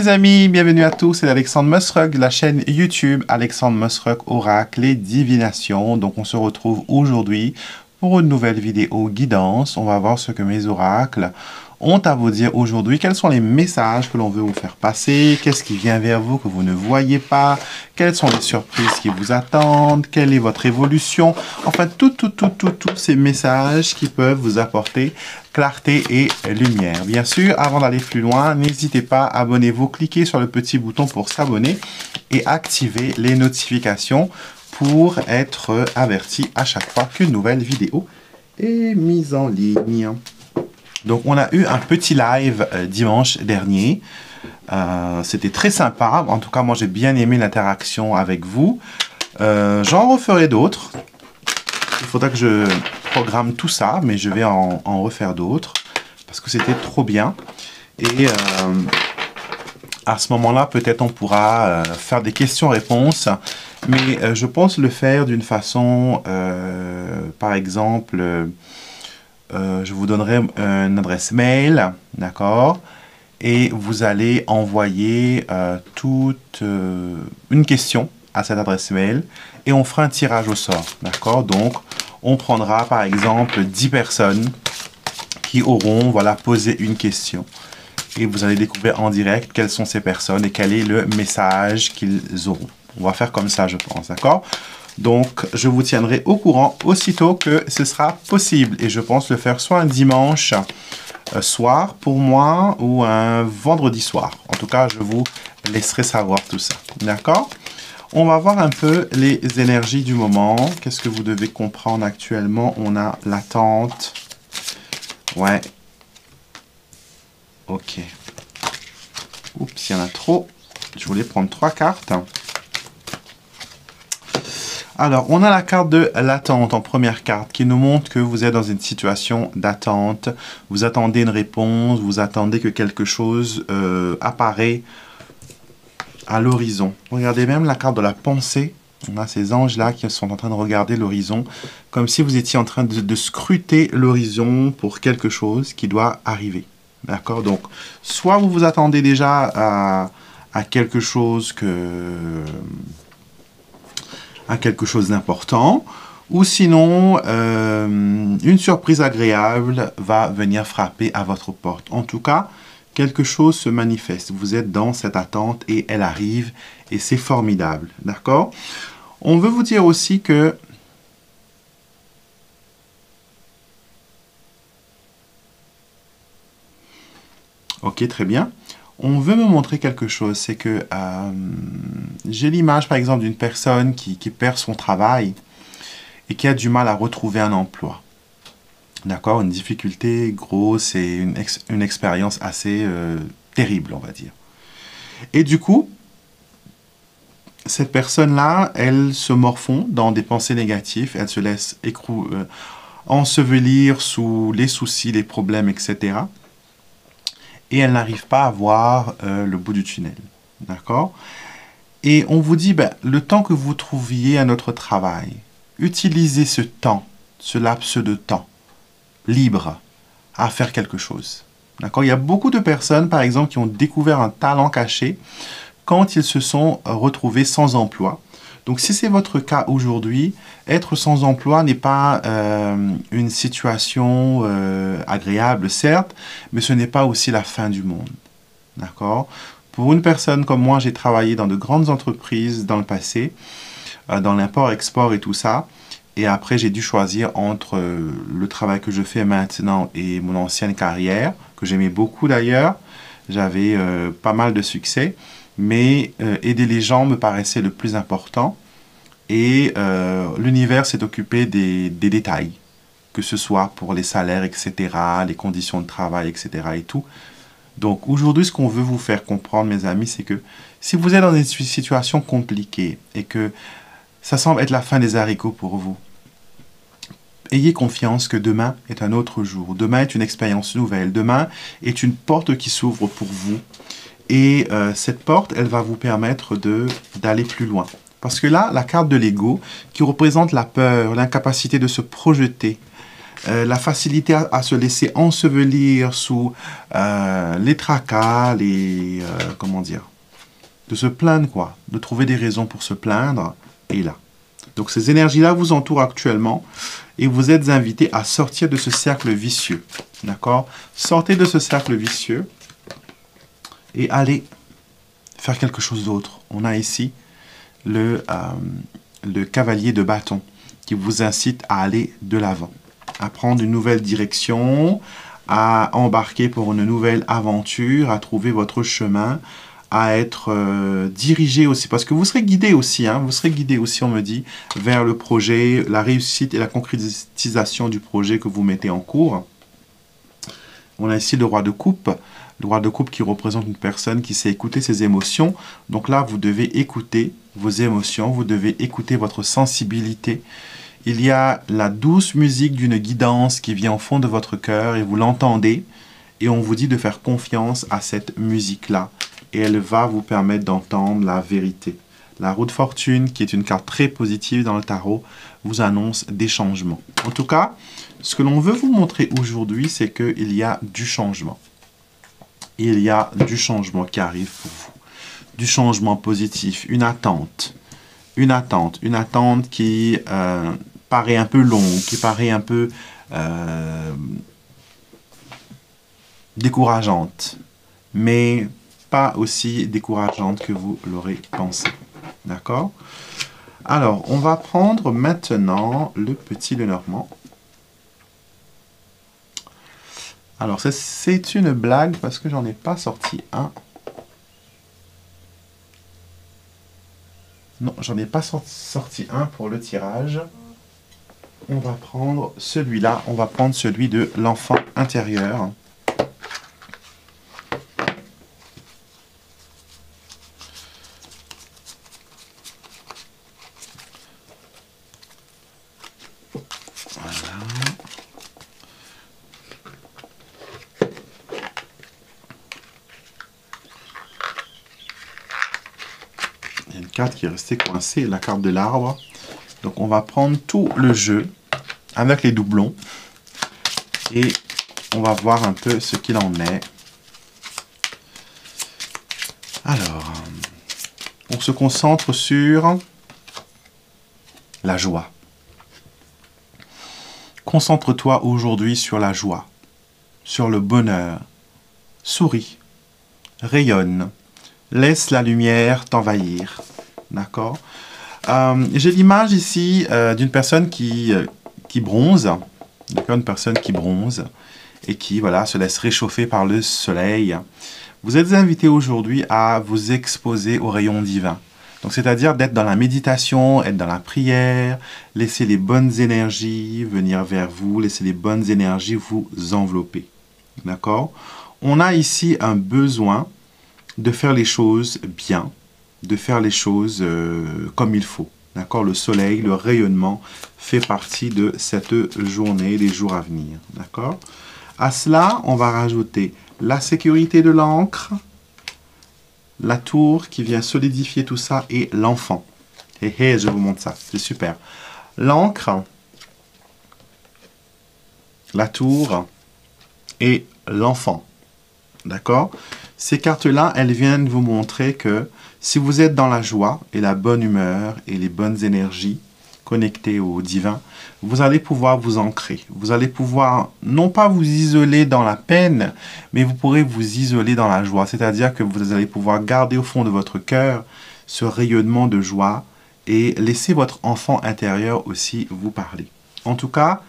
amis, bienvenue à tous, c'est Alexandre Mosrug de la chaîne YouTube Alexandre Mosrug Oracle et Divination. Donc on se retrouve aujourd'hui pour une nouvelle vidéo guidance. On va voir ce que mes oracles ont à vous dire aujourd'hui. Quels sont les messages que l'on veut vous faire passer? Qu'est-ce qui vient vers vous que vous ne voyez pas? Quelles sont les surprises qui vous attendent? Quelle est votre évolution? Enfin, tous ces messages qui peuvent vous apporter clarté et lumière. Bien sûr, avant d'aller plus loin, n'hésitez pas, abonnez-vous, cliquez sur le petit bouton pour s'abonner et activez les notifications pour être averti à chaque fois qu'une nouvelle vidéo est mise en ligne. Donc, on a eu un petit live dimanche dernier. C'était très sympa. En tout cas, moi, j'ai bien aimé l'interaction avec vous. J'en referai d'autres. Il faudra que je programme tout ça, mais je vais en refaire d'autres parce que c'était trop bien. Et à ce moment-là, peut-être on pourra faire des questions-réponses. Mais je pense le faire d'une façon, par exemple... je vous donnerai une adresse mail, d'accord? Et vous allez envoyer toute une question à cette adresse mail et on fera un tirage au sort, d'accord? Donc, on prendra par exemple 10 personnes qui auront posé une question. Et vous allez découvrir en direct quelles sont ces personnes et quel est le message qu'ils auront. On va faire comme ça, je pense, d'accord? Donc, je vous tiendrai au courant aussitôt que ce sera possible. Et je pense le faire soit un dimanche soir pour moi ou un vendredi soir. En tout cas, je vous laisserai savoir tout ça. D'accord? On va voir un peu les énergies du moment. Qu'est-ce que vous devez comprendre actuellement? On a l'attente. Ouais. Ok. Oups, il y en a trop. Je voulais prendre 3 cartes. Alors, on a la carte de l'attente en première carte qui nous montre que vous êtes dans une situation d'attente. Vous attendez une réponse, vous attendez que quelque chose apparaît à l'horizon. Regardez même la carte de la pensée. On a ces anges-là qui sont en train de regarder l'horizon, comme si vous étiez en train de scruter l'horizon pour quelque chose qui doit arriver. D'accord? Donc, soit vous vous attendez déjà à quelque chose d'important, ou sinon, une surprise agréable va venir frapper à votre porte. En tout cas, quelque chose se manifeste. Vous êtes dans cette attente et elle arrive et c'est formidable. D'accord? On veut vous dire aussi que ok, très bien. On veut me montrer quelque chose, c'est que j'ai l'image, par exemple, d'une personne qui perd son travail et qui a du mal à retrouver un emploi. D'accord? Une difficulté grosse et une expérience assez terrible, on va dire. Et du coup, cette personne-là, elle se morfond dans des pensées négatives, elle se laisse ensevelir sous les soucis, les problèmes, etc. Et elle n'arrive pas à voir le bout du tunnel. D'accord? Et on vous dit, le temps que vous trouviez un autre travail, utilisez ce temps, ce laps de temps, libre, à faire quelque chose. D'accord? Il y a beaucoup de personnes, par exemple, qui ont découvert un talent caché quand ils se sont retrouvés sans emploi. Donc, si c'est votre cas aujourd'hui, être sans emploi n'est pas une situation agréable, certes, mais ce n'est pas aussi la fin du monde. D'accord? Pour une personne comme moi, j'ai travaillé dans de grandes entreprises dans le passé, dans l'import-export et tout ça. Et après, j'ai dû choisir entre le travail que je fais maintenant et mon ancienne carrière, que j'aimais beaucoup d'ailleurs. J'avais pas mal de succès. Mais aider les gens me paraissait le plus important. Et l'univers s'est occupé des détails, que ce soit pour les salaires, etc., les conditions de travail, etc. et tout. Donc aujourd'hui, ce qu'on veut vous faire comprendre, mes amis, c'est que si vous êtes dans une situation compliquée et que ça semble être la fin des haricots pour vous, ayez confiance que demain est un autre jour. Demain est une expérience nouvelle. Demain est une porte qui s'ouvre pour vous. Et cette porte, elle va vous permettre d'aller plus loin. Parce que là, la carte de l'ego, qui représente la peur, l'incapacité de se projeter, la facilité à se laisser ensevelir sous les tracas, comment dire, de se plaindre quoi, de trouver des raisons pour se plaindre, est là. Donc ces énergies-là vous entourent actuellement et vous êtes invité à sortir de ce cercle vicieux, d'accord? Sortez de ce cercle vicieux et allez faire quelque chose d'autre. On a ici le cavalier de bâton qui vous incite à aller de l'avant, à prendre une nouvelle direction, à embarquer pour une nouvelle aventure, à trouver votre chemin, à être dirigé aussi, parce que vous serez guidé aussi, hein, vous serez guidé aussi, on me dit, vers le projet, la réussite et la concrétisation du projet que vous mettez en cours. On a ici le roi de coupe qui représente une personne qui sait écouter ses émotions. Donc là, vous devez écouter vos émotions, vous devez écouter votre sensibilité. Il y a la douce musique d'une guidance qui vient au fond de votre cœur et vous l'entendez. Et on vous dit de faire confiance à cette musique-là. Et elle va vous permettre d'entendre la vérité. La roue de fortune, qui est une carte très positive dans le tarot, vous annonce des changements. En tout cas, ce que l'on veut vous montrer aujourd'hui, c'est qu'il y a du changement. Il y a du changement qui arrive pour vous. Du changement positif, une attente qui paraît un peu longue, qui paraît un peu décourageante, mais pas aussi décourageante que vous l'aurez pensé. D'accord? Alors, on va prendre maintenant le petit Lenormand. Alors, c'est une blague parce que j'en ai pas sorti un. Non, j'en ai pas sorti un pour le tirage. On va prendre celui-là. On va prendre celui de l'enfant intérieur. Carte qui est restée coincée, la carte de l'arbre. Donc on va prendre tout le jeu avec les doublons et on va voir un peu ce qu'il en est. Alors, on se concentre sur la joie. Concentre-toi aujourd'hui sur la joie, sur le bonheur. Souris, rayonne, laisse la lumière t'envahir. D'accord. J'ai l'image ici d'une personne qui bronze. D'accord, une personne qui bronze et qui voilà, se laisse réchauffer par le soleil. Vous êtes invité aujourd'hui à vous exposer aux rayons divins. Donc, c'est-à-dire d'être dans la méditation, être dans la prière, laisser les bonnes énergies venir vers vous, laisser les bonnes énergies vous envelopper. D'accord. On a ici un besoin de faire les choses bien, de faire les choses comme il faut. D'accord? Le soleil, le rayonnement fait partie de cette journée, des jours à venir. D'accord? À cela, on va rajouter la sécurité de l'encre, la tour qui vient solidifier tout ça et l'enfant. Et je vous montre ça, c'est super. L'encre, la tour et l'enfant. D'accord? Ces cartes-là, elles viennent vous montrer que si vous êtes dans la joie et la bonne humeur et les bonnes énergies connectées au divin, vous allez pouvoir vous ancrer. Vous allez pouvoir non pas vous isoler dans la peine, mais vous pourrez vous isoler dans la joie. C'est-à-dire que vous allez pouvoir garder au fond de votre cœur ce rayonnement de joie et laisser votre enfant intérieur aussi vous parler. En tout cas,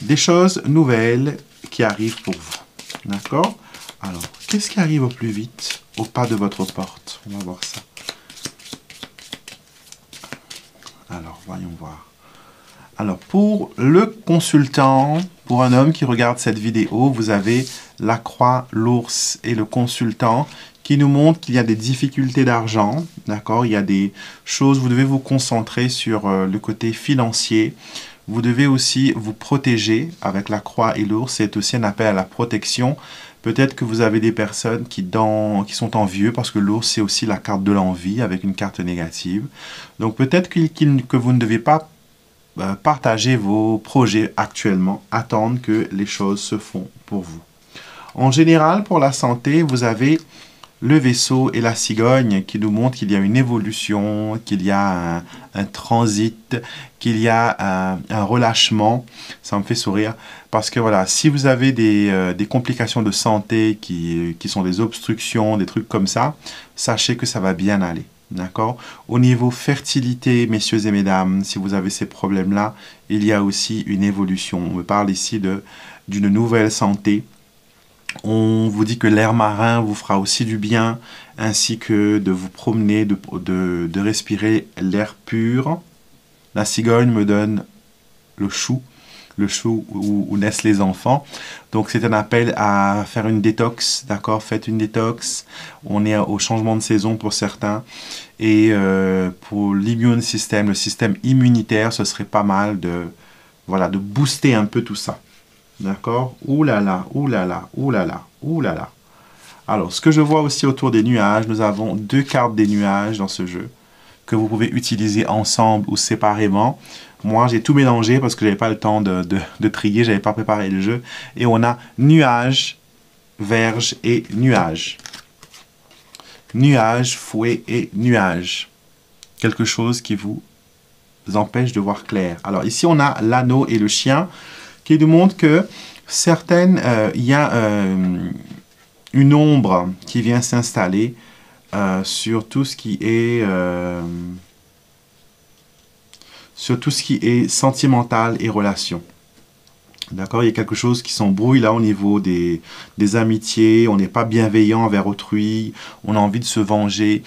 des choses nouvelles qui arrivent pour vous. D'accord? Alors, qu'est-ce qui arrive au plus vite au pas de votre porte? On va voir ça. Alors, voyons voir. Alors, pour le consultant, pour un homme qui regarde cette vidéo, vous avez la croix, l'ours et le consultant qui nous montrent qu'il y a des difficultés d'argent. D'accord? Il y a des choses, vous devez vous concentrer sur le côté financier. Vous devez aussi vous protéger avec la croix et l'ours. C'est aussi un appel à la protection. Peut-être que vous avez des personnes qui sont envieux parce que l'ours, c'est aussi la carte de l'envie avec une carte négative. Donc peut-être que vous ne devez pas partager vos projets actuellement, attendre que les choses se font pour vous. En général, pour la santé, vous avez le vaisseau et la cigogne qui nous montrent qu'il y a une évolution, qu'il y a un transit, qu'il y a un relâchement. Ça me fait sourire parce que voilà, si vous avez des complications de santé qui sont des obstructions, des trucs comme ça, sachez que ça va bien aller. D'accord? Au niveau fertilité, messieurs et mesdames, si vous avez ces problèmes-là, il y a aussi une évolution. On me parle ici d'une nouvelle santé. On vous dit que l'air marin vous fera aussi du bien, ainsi que de vous promener, de respirer l'air pur. La cigogne me donne le chou où naissent les enfants. Donc c'est un appel à faire une détox, d'accord? Faites une détox. On est au changement de saison pour certains. Et pour l'immune système, le système immunitaire, ce serait pas mal voilà, de booster un peu tout ça. D'accord? Ouh là là, ouh là là, ouh là là, ouh là là. Alors, ce que je vois aussi autour des nuages, nous avons 2 cartes des nuages dans ce jeu que vous pouvez utiliser ensemble ou séparément. Moi, j'ai tout mélangé parce que je n'avais pas le temps de trier, je n'avais pas préparé le jeu. Et on a nuages, verge et nuages. Nuages, fouet et nuages. Quelque chose qui vous empêche de voir clair. Alors ici, on a l'anneau et le chien qui nous montre que il y a une ombre qui vient s'installer sur tout ce qui est sentimental et relation. D'accord? Il y a quelque chose qui s'embrouille là au niveau des amitiés, on n'est pas bienveillant envers autrui, on a envie de se venger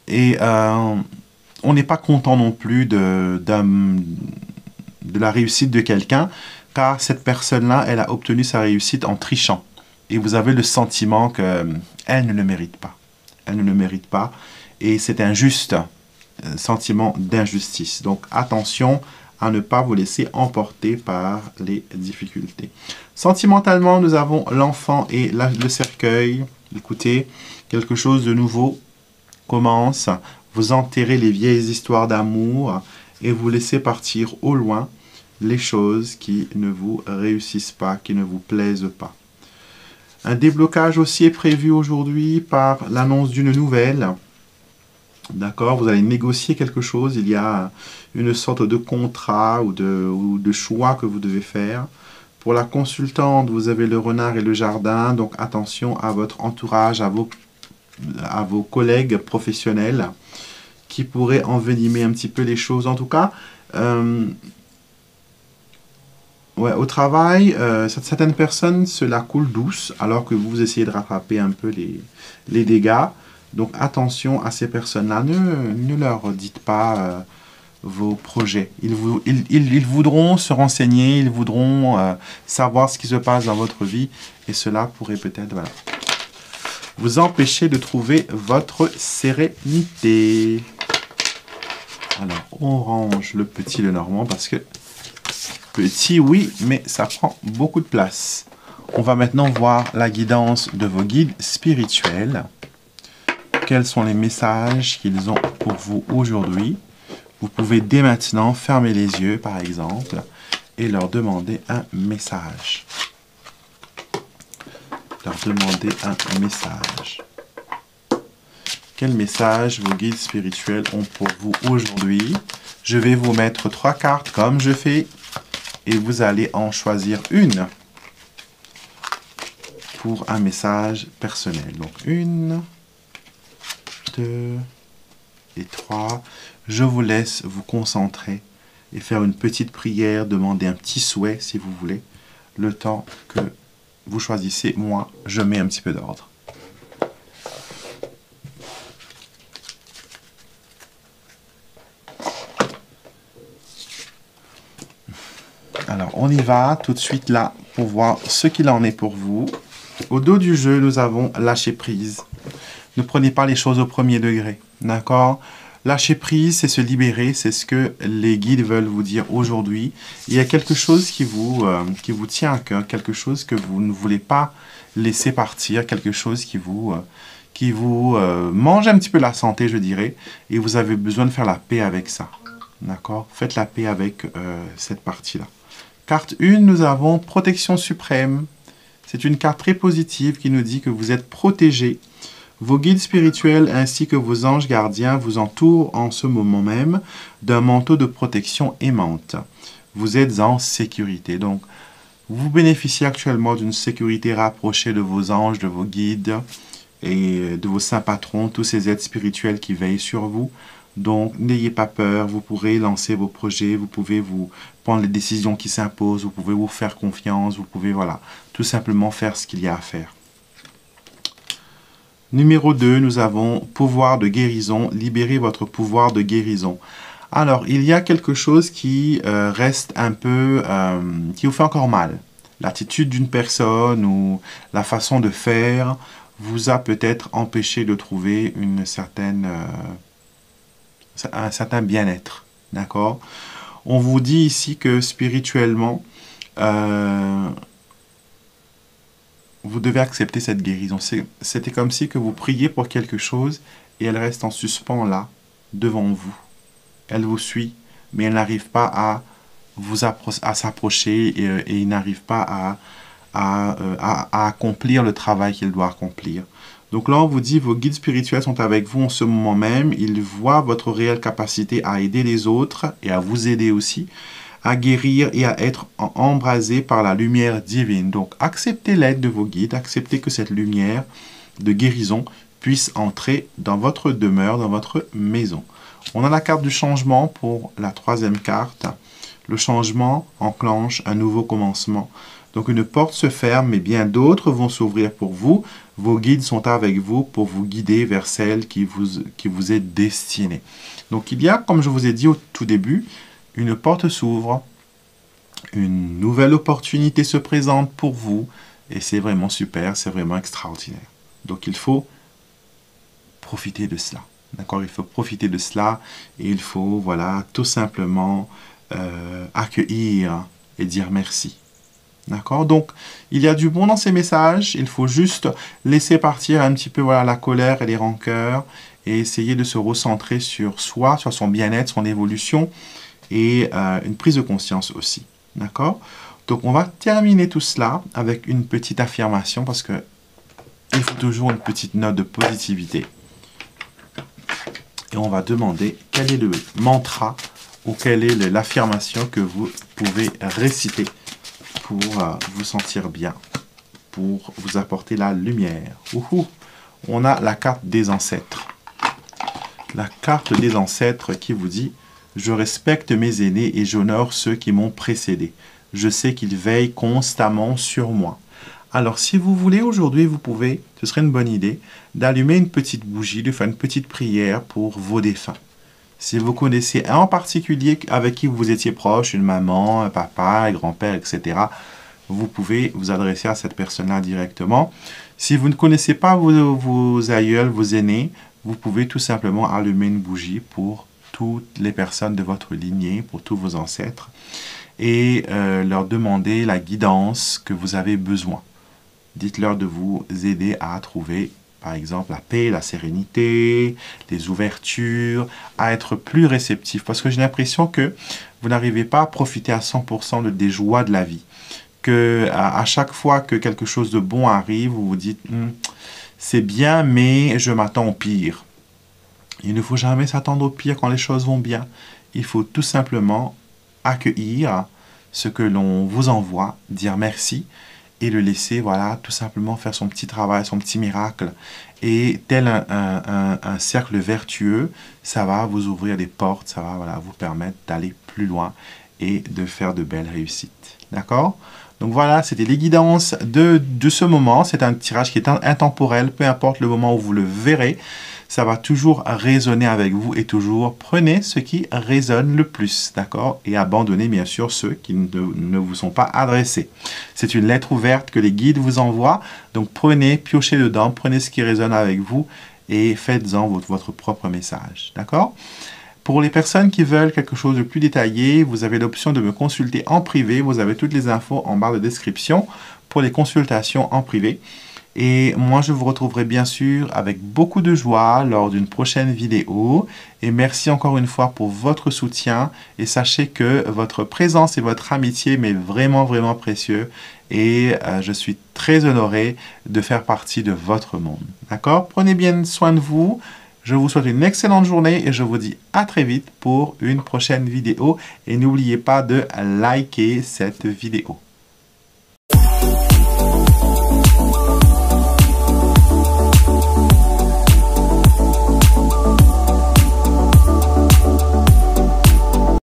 et on n'est pas content non plus de la réussite de quelqu'un, car cette personne-là, elle a obtenu sa réussite en trichant. Et vous avez le sentiment qu'elle ne le mérite pas. Elle ne le mérite pas. Et c'est injuste, sentiment d'injustice. Donc attention à ne pas vous laisser emporter par les difficultés. Sentimentalement, nous avons l'enfant et le cercueil. Écoutez, quelque chose de nouveau commence. Vous enterrez les vieilles histoires d'amour et vous laissez partir au loin les choses qui ne vous réussissent pas, qui ne vous plaisent pas. Un déblocage aussi est prévu aujourd'hui par l'annonce d'une nouvelle. D'accord, vous allez négocier quelque chose, il y a une sorte de contrat ou de choix que vous devez faire. Pour la consultante, vous avez le renard et le jardin, donc attention à votre entourage, à vos collègues professionnels qui pourraient envenimer un petit peu les choses. En tout cas, ouais, au travail, certaines personnes, cela coule douce, alors que vous essayez de rattraper un peu les dégâts. Donc attention à ces personnes-là, ne leur dites pas vos projets. Ils voudront se renseigner, ils voudront savoir ce qui se passe dans votre vie, et cela pourrait peut-être voilà, vous empêcher de trouver votre sérénité. Alors, on range le petit Lenormand parce que petit, oui, mais ça prend beaucoup de place. On va maintenant voir la guidance de vos guides spirituels. Quels sont les messages qu'ils ont pour vous aujourd'hui? Vous pouvez dès maintenant fermer les yeux, par exemple, et leur demander un message. Leur demander un message. Quel message vos guides spirituels ont pour vous aujourd'hui? Je vais vous mettre 3 cartes comme je fais. Et vous allez en choisir une pour un message personnel. Donc 1, 2 et 3. Je vous laisse vous concentrer et faire une petite prière, demander un petit souhait si vous voulez. Le temps que vous choisissez, moi, je mets un petit peu d'ordre. Alors, on y va tout de suite là pour voir ce qu'il en est pour vous. Au dos du jeu, nous avons lâcher prise. Ne prenez pas les choses au premier degré, d'accord? Lâcher prise, c'est se libérer, c'est ce que les guides veulent vous dire aujourd'hui. Il y a quelque chose qui vous tient à cœur, quelque chose que vous ne voulez pas laisser partir, quelque chose qui vous mange un petit peu la santé, je dirais, et vous avez besoin de faire la paix avec ça. D'accord? Faites la paix avec cette partie-là. Carte 1, nous avons protection suprême. C'est une carte très positive qui nous dit que vous êtes protégé. Vos guides spirituels ainsi que vos anges gardiens vous entourent en ce moment même d'un manteau de protection aimante. Vous êtes en sécurité. Donc, vous bénéficiez actuellement d'une sécurité rapprochée de vos anges, de vos guides et de vos saints patrons, tous ces êtres spirituels qui veillent sur vous. Donc, n'ayez pas peur, vous pourrez lancer vos projets, vous pouvez vous prendre les décisions qui s'imposent, vous pouvez vous faire confiance, vous pouvez, voilà, tout simplement faire ce qu'il y a à faire. Numéro 2, nous avons pouvoir de guérison, libérez votre pouvoir de guérison. Alors, il y a quelque chose qui reste un peu, qui vous fait encore mal. L'attitude d'une personne ou la façon de faire vous a peut-être empêché de trouver une certaine... un certain bien-être, d'accord? On vous dit ici que spirituellement, vous devez accepter cette guérison. C'était comme si que vous priez pour quelque chose et elle reste en suspens là, devant vous. Elle vous suit, mais elle n'arrive pas à s'approcher et il n'arrive pas à accomplir le travail qu'il doit accomplir. Donc là, on vous dit, vos guides spirituels sont avec vous en ce moment même. Ils voient votre réelle capacité à aider les autres et à vous aider aussi, à guérir et à être embrasé par la lumière divine. Donc, acceptez l'aide de vos guides, acceptez que cette lumière de guérison puisse entrer dans votre demeure, dans votre maison. On a la carte du changement pour la troisième carte. Le changement enclenche un nouveau commencement. Donc, une porte se ferme, mais bien d'autres vont s'ouvrir pour vous. Vos guides sont avec vous pour vous guider vers celle qui vous est destinée. Donc, il y a, comme je vous ai dit au tout début, une porte s'ouvre, une nouvelle opportunité se présente pour vous, et c'est vraiment super, c'est vraiment extraordinaire. Donc, il faut profiter de cela. D'accord? Il faut profiter de cela, et il faut, voilà, tout simplement accueillir et dire merci. D'accord? Donc, il y a du bon dans ces messages. Il faut juste laisser partir un petit peu, voilà, la colère et les rancœurs et essayer de se recentrer sur soi, sur son bien-être, son évolution et une prise de conscience aussi. D'accord? Donc, on va terminer tout cela avec une petite affirmation parce que il faut toujours une petite note de positivité. Et on va demander quel est le mantra ou quelle est l'affirmation que vous pouvez réciter pour vous sentir bien, pour vous apporter la lumière. On a la carte des ancêtres. La carte des ancêtres qui vous dit « Je respecte mes aînés et j'honore ceux qui m'ont précédé. Je sais qu'ils veillent constamment sur moi. » Alors, si vous voulez, aujourd'hui, vous pouvez, ce serait une bonne idée, d'allumer une petite bougie, de faire une petite prière pour vos défunts. Si vous connaissez un en particulier avec qui vous étiez proche, une maman, un papa, un grand-père, etc., vous pouvez vous adresser à cette personne-là directement. Si vous ne connaissez pas vos aïeuls, vos aînés, vous pouvez tout simplement allumer une bougie pour toutes les personnes de votre lignée, pour tous vos ancêtres, et leur demander la guidance que vous avez besoin. Dites-leur de vous aider à trouver par exemple, la paix, la sérénité, les ouvertures, à être plus réceptif. Parce que j'ai l'impression que vous n'arrivez pas à profiter à 100% des joies de la vie. Que à chaque fois que quelque chose de bon arrive, vous vous dites c'est bien, mais je m'attends au pire. Il ne faut jamais s'attendre au pire quand les choses vont bien. Il faut tout simplement accueillir ce que l'on vous envoie, dire merci, et le laisser, voilà, tout simplement faire son petit travail, son petit miracle. Et tel un cercle vertueux, ça va vous ouvrir des portes, ça va, voilà, vous permettre d'aller plus loin et de faire de belles réussites. D'accord? Donc voilà, c'était les guidances de ce moment. C'est un tirage qui est intemporel, peu importe le moment où vous le verrez. Ça va toujours résonner avec vous et toujours prenez ce qui résonne le plus, d'accord? Et abandonnez bien sûr ceux qui ne vous sont pas adressés. C'est une lettre ouverte que les guides vous envoient, donc prenez, piochez dedans, prenez ce qui résonne avec vous et faites-en votre propre message, d'accord? Pour les personnes qui veulent quelque chose de plus détaillé, vous avez l'option de me consulter en privé. Vous avez toutes les infos en barre de description pour les consultations en privé. Et moi, je vous retrouverai bien sûr avec beaucoup de joie lors d'une prochaine vidéo. Et merci encore une fois pour votre soutien. Et sachez que votre présence et votre amitié m'est vraiment, vraiment précieux. Et je suis très honoré de faire partie de votre monde. D'accord? Prenez bien soin de vous. Je vous souhaite une excellente journée et je vous dis à très vite pour une prochaine vidéo. Et n'oubliez pas de liker cette vidéo.